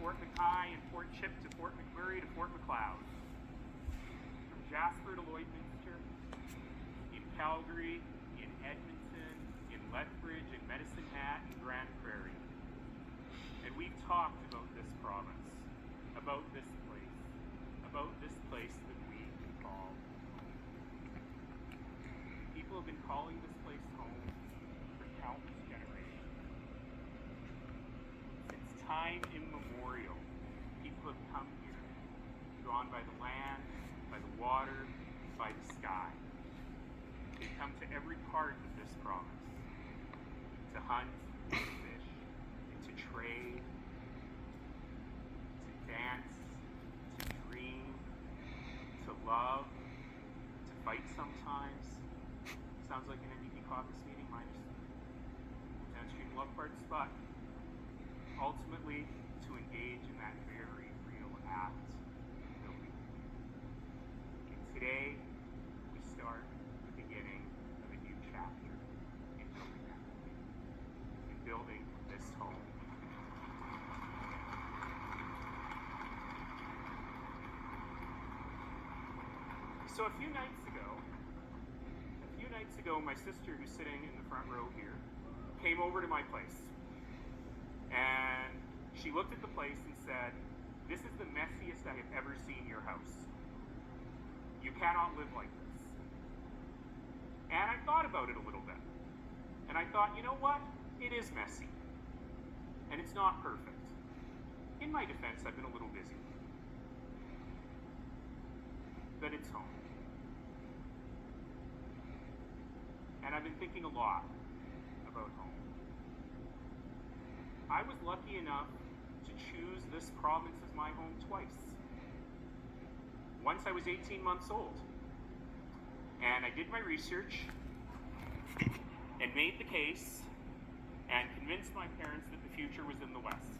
Fort McKay and Fort Chip to Fort McMurray to Fort Macleod. From Jasper to Lloydminster, in Calgary, in Edmonton, in Lethbridge, in Medicine Hat, and Grand Prairie. And we've talked about this province, about this place that we call home. People have been calling this place home for countless generations. Since time immemorial, people have come here, drawn by the land, by the water, by the sky. They come to every part of this province to hunt, to fish, and to trade, to dance, to dream, to love, to fight sometimes. Sounds like an NDP caucus meeting minus downstream love parts, but ultimately to engage in that very real act of building. And today we start the beginning of a new chapter in building that, in building this home. So a few nights ago, my sister, who's sitting in the front row here, came over to my place. And she looked at the place and said, "This is the messiest I have ever seen your house. You cannot live like this." And I thought about it a little bit. And I thought, you know what? It is messy. And it's not perfect. In my defense, I've been a little busy. But it's home. And I've been thinking a lot about home. I was lucky enough to choose this province as my home twice. Once I was 18 months old, and I did my research and made the case and convinced my parents that the future was in the West.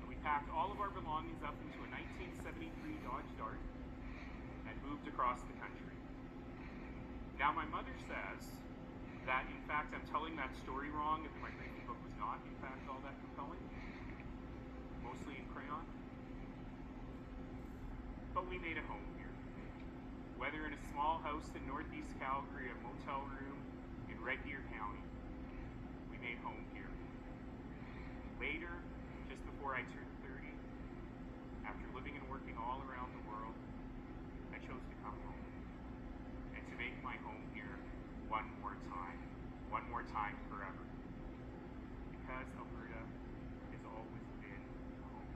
And we packed all of our belongings up into a 1973 Dodge Dart and moved across the country. Now my mother says that in fact I'm telling that story wrong and that my drinking book was not in fact all that compelling, mostly in crayon. But we made a home here. Whether in a small house in northeast Calgary, a motel room in Red Deer County, we made home here. Later, just before I turned 30, after living and working all around the world, I chose to come home and to make my home here one more time forever. Because Alberta has always been home.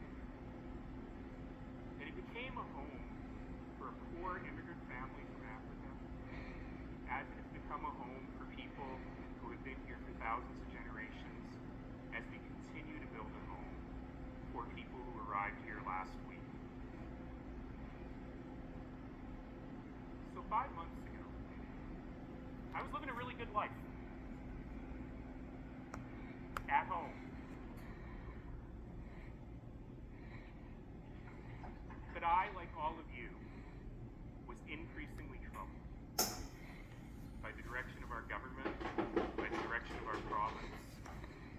And it became a home for a poor immigrant family from Africa, as it has become a home for people who have been here for thousands of generations, as we continue to build a home for people who arrived here last week. So 5 months ago, I was living a really good life. At home. But I, like all of you, was increasingly troubled by the direction of our government, by the direction of our province,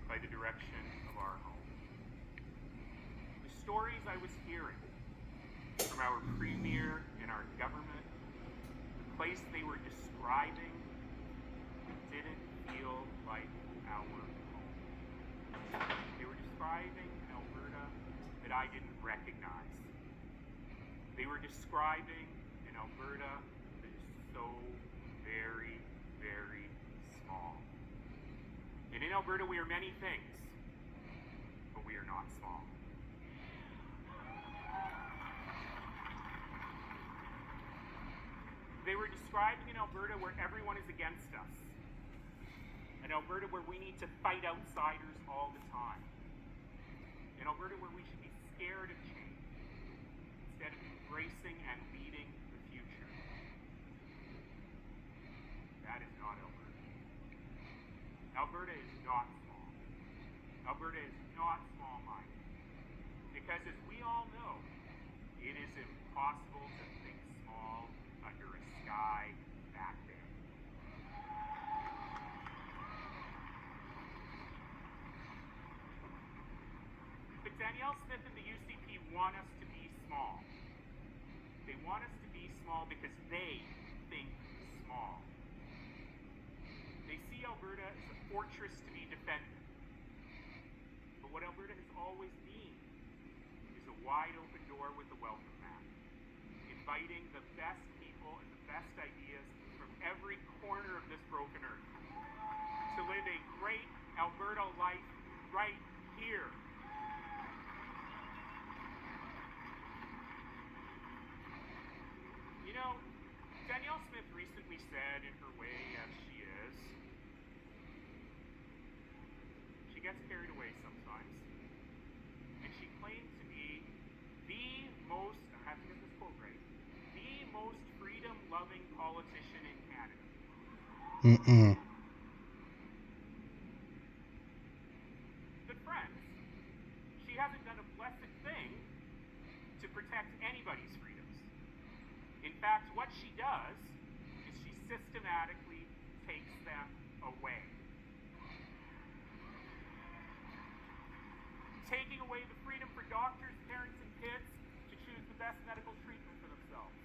by the direction of our home. The stories I was hearing from our premier and our government, the place they were describing, didn't feel like our home. They were describing an Alberta that I didn't recognize. They were describing an Alberta that is so very, very small. And in Alberta we are many things, but we are not small. They were describing an Alberta where everyone is against us. An Alberta where we need to fight outsiders all the time. An Alberta where we should be scared of change instead of embracing and leading the future. That is not Alberta. Alberta is not small. Alberta is not small-minded. Because as we all know, it is impossible to think small under a sky that big. But Danielle Smith and the UCP want us to be small. They want us to be small because they think small. They see Alberta as a fortress to be defended. But what Alberta has always been is a wide open door with a welcome mat, inviting the best people and the best ideas from every corner of this broken earth to live a great Alberta life right here. You know, Danielle Smith recently said, in her way as she is, she gets carried away sometimes, and she claimed to be the most, I have to get this quote right, the most freedom-loving politician in Canada. But friends, she hasn't done a blessed thing to protect anybody's freedoms. In fact, what she does is she systematically takes them away. Taking away the freedom for doctors, parents, and kids to choose the best medical treatment for themselves.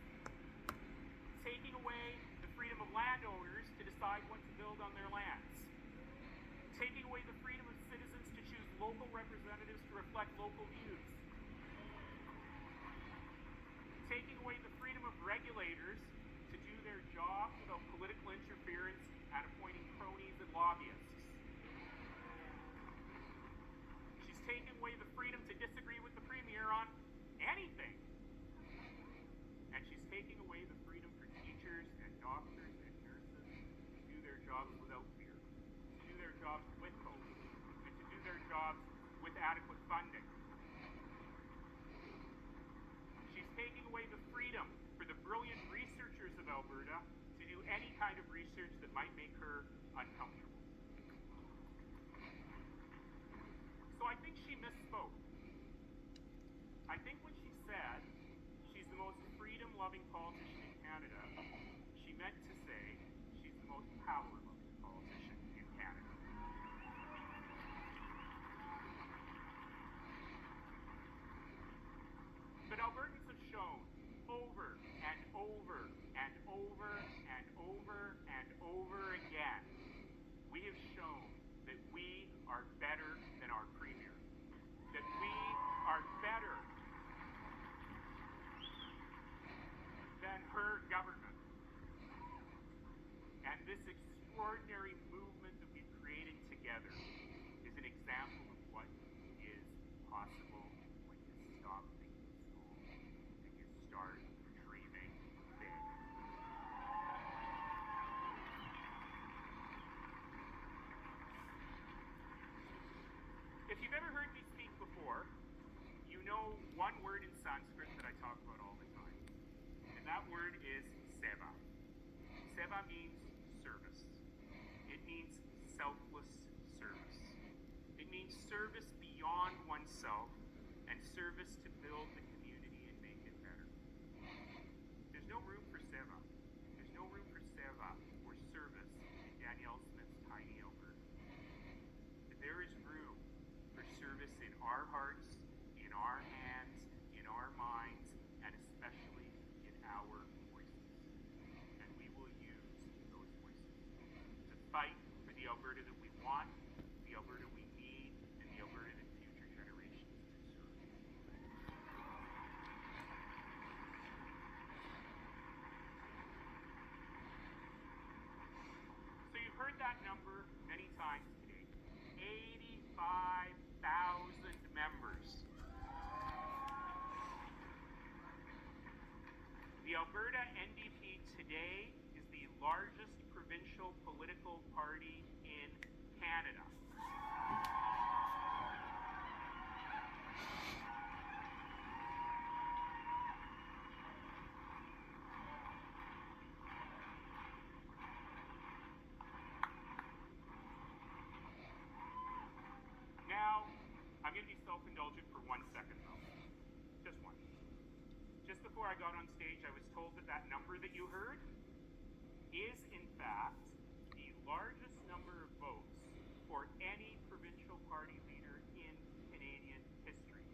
Taking away the freedom of landowners to decide what to build on their lands. Taking away the freedom of citizens to choose local representatives to reflect local views. Taking away the freedom of regulators to do their job without political interference and appointing cronies and lobbyists. She's taking away the freedom to disagree with the Premier on anything. And she's taking away the freedom for teachers and doctors and nurses to do their jobs without fear, to do their jobs with hope, and to do their jobs with adequate funding. She's taking away the freedom for the brilliant researchers of Alberta to do any kind of research that might make her uncomfortable. So I think she misspoke. I think when she said she's the most freedom-loving politician in Canada, she meant to say she's the most power-loving politician in Canada. But Albertans have shown over and over and over and over and over again, we have shown that we are better than our Premier, that we are better than her government. And this extraordinary movement that we've created together is an example of what is possible when you stop thinking small and you start dreaming big. If you've ever heard me speak before, you know one word in Sanskrit that I talk about all the time. And that word is seva. Seva means service. It means selfless service. It means service beyond oneself and service to build the community and make it better. There's no room for seva. There's no room for seva or service in Danielle Smith's tiny Alberta. But there is room for service in our hearts, in our hands, in our minds, and especially in our voices. And we will use those voices to fight for the Alberta that we want, the Alberta we need, and the Alberta that future generations deserve. So you've heard that number many times today. 85,000 members. The Alberta NDP today is the largest provincial political party in Canada. Now, I'm going to be self-indulgent for 1 second though. Just one. Just before I got on stage, I was told that that number that you heard is, in fact, the largest number of votes for any provincial party leader in Canadian history.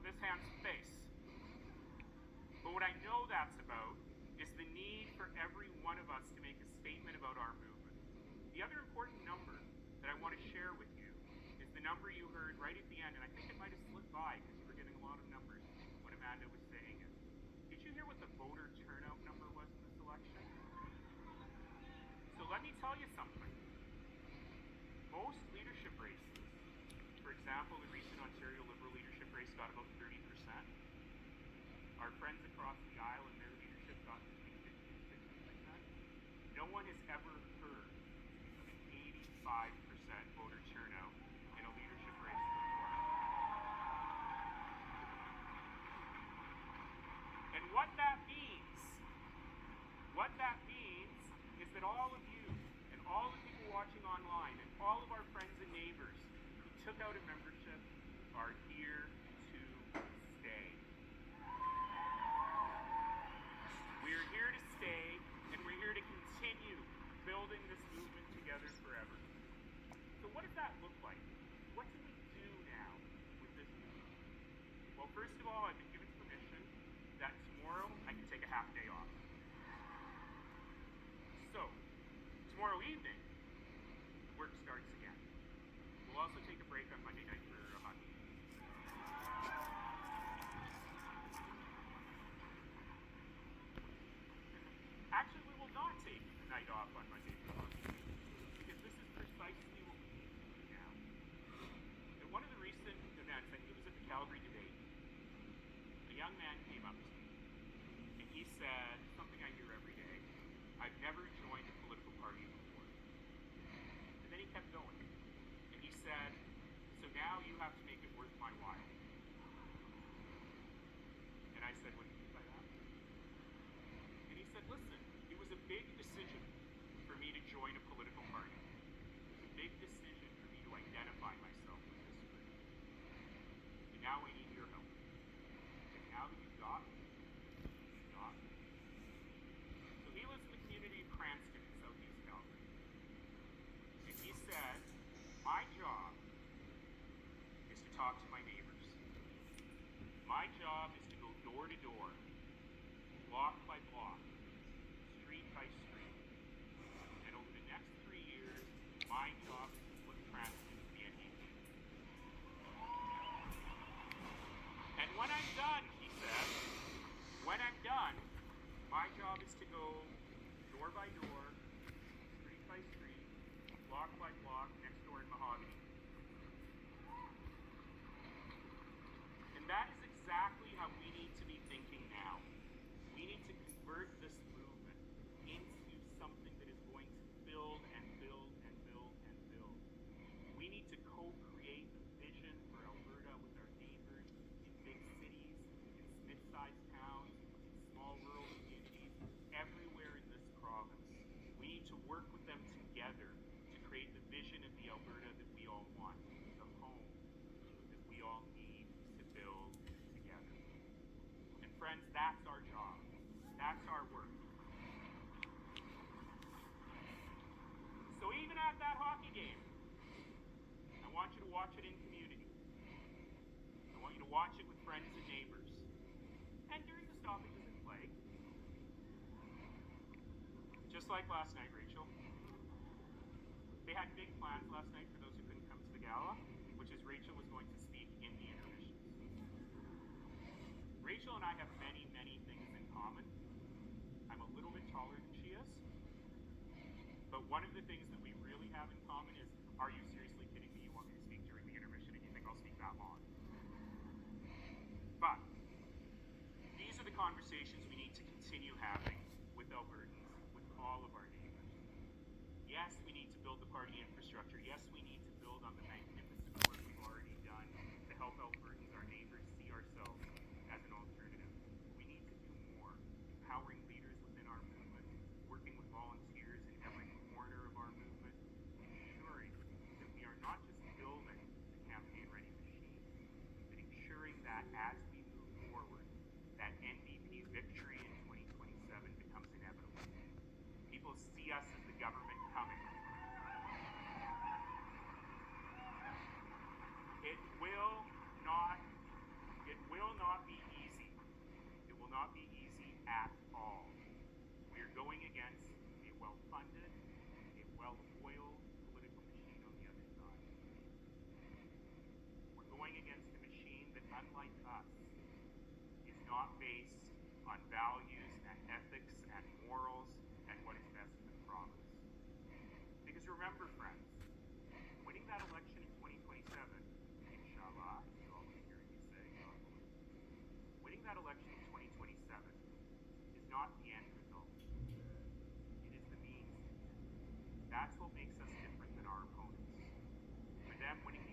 this handsome face. But what I know that's about is the need for every one of us to make a statement about our movement. The other important number that I want to share with you is the number you heard right at the end, and I think it might have slipped by because you were getting a lot of numbers when Amanda was saying it. Did you hear what the voter turnout number was in this election? So let me tell you something. Most leadership races, for example, the recent Ontario Liberal leadership race got about 30%. Our friends across the aisle and their leadership got between 50 and 60%. No one has ever heard of an 85% voter turnout in a leadership race before. And what that means is that all of you and all the people watching online and all of our friends and neighbors who took out a membership are here to stay. We're here to stay, and we're here to continue building this movement together forever. So what does that look like? What do we do now with this movement? Well, first of all, I've been given permission that tomorrow I can take a half day off. So, tomorrow evening, work starts again. We'll also take a break on Monday night for a hockey. Actually, we will not take a night off on Monday for hockey, because this is precisely what we need to do now. In one of the recent events, I think it was at the Calgary debate, a young man came up to me, and he said something I hear every day: I've never joined a political party before. And then he kept going, and he said, so now you have to make it worth my while. And I said, what do you mean by that? And he said, listen, it was a big decision for me to join a political party. It was a big decision for me to identify myself with this group. And now I need your help. And now that you've got me, stop me. So he lives in the community of Cranston in southeast Calgary. And he said, my job is to talk to my neighbors. My job is to go door to door, block by block, street by street. And over the next 3 years, my job is to put Cranston to the NDP. And when I'm done, he said, when I'm done, my job is to go door by door, street by street, block by block, next door in Mahogany. And that is exactly how we need to be thinking now. We need to convert this movement into something that is going to build and build and build and build. We need to co-create a vision for Alberta with our neighbors in big cities, in mid-sized towns, in small rural communities, everywhere in this province. We need to work with them together to create the vision of the Alberta that we all want, the home that we all need to build together. And friends, that's our job. That's our work. So even at that hockey game, I want you to watch it in community. I want you to watch it with friends and neighbors. And during the stoppages in play, just like last night, Rachel, they had big plans last night for those who couldn't come to the gala, which is Rachel was going to speak in the intermissions. Rachel and I have many, many things in common. I'm a little bit taller than she is. But one of the things that we really have in common is, are you seriously kidding me? You want me to speak during the intermission and you think I'll speak that long? But these are the conversations we need to continue having with Albertans, with all of our neighbors. Yes, we need to build the party infrastructure. Yes, we need to build on the magnificent work we've already done to help Albertans, our neighbors, see ourselves as an alternative. We need to do more, empowering leaders within our movement, working with volunteers in every corner of our movement, ensuring that we are not just building the campaign-ready machine, but ensuring that as we move forward, that NDP victory in 2027 becomes inevitable. People see us as the government coming. It will not be easy at all. We are going against a well-funded, a well-oiled political machine on the other side. We're going against a machine that, unlike us, is not based on values and ethics and morals and what is best for the province. Because remember, friends, winning that election in 2027, inshallah, you always hear me say, winning that election in 2027 is not the end result. It is the means. That's what makes us different than our opponents. For them, winning